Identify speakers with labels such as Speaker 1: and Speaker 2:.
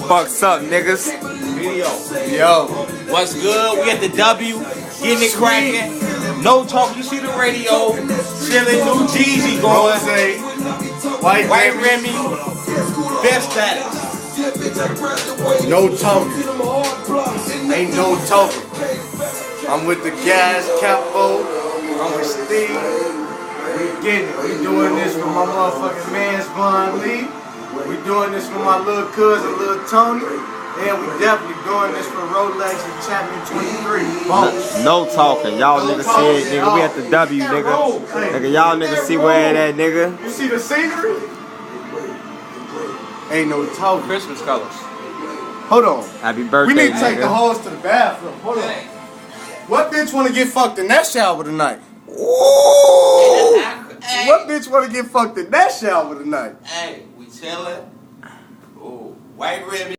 Speaker 1: fuck's up, niggas?
Speaker 2: Video.
Speaker 1: Yo.
Speaker 2: What's good? We at the W, getting it cracking. No talk, you see the radio. Chilling, new Jeezy going.
Speaker 1: White
Speaker 2: Remy. Best status.
Speaker 1: No talking. Ain't no talking. I'm with the gas capo. I'm with Steve. We getting it. We doing this for my motherfucking man's Von Lee. We doing this for my little cousin, little Tony. And we definitely doing this for Rolex and Champion 23.
Speaker 3: No talking. Y'all niggas see it, nigga. We at the W, nigga. Nigga, y'all niggas see where it at, nigga.
Speaker 1: You see the scenery? Ain't no talking.
Speaker 2: Christmas colors.
Speaker 1: Hold on.
Speaker 3: Happy birthday,
Speaker 1: We need to take
Speaker 3: nigga.
Speaker 1: the hoes to the bathroom. Hold on. What bitch want to get fucked in that shower tonight?
Speaker 2: Ooh.
Speaker 1: What bitch want to get fucked in that shower tonight?
Speaker 2: Hey, we chilling. Ooh, White Remy.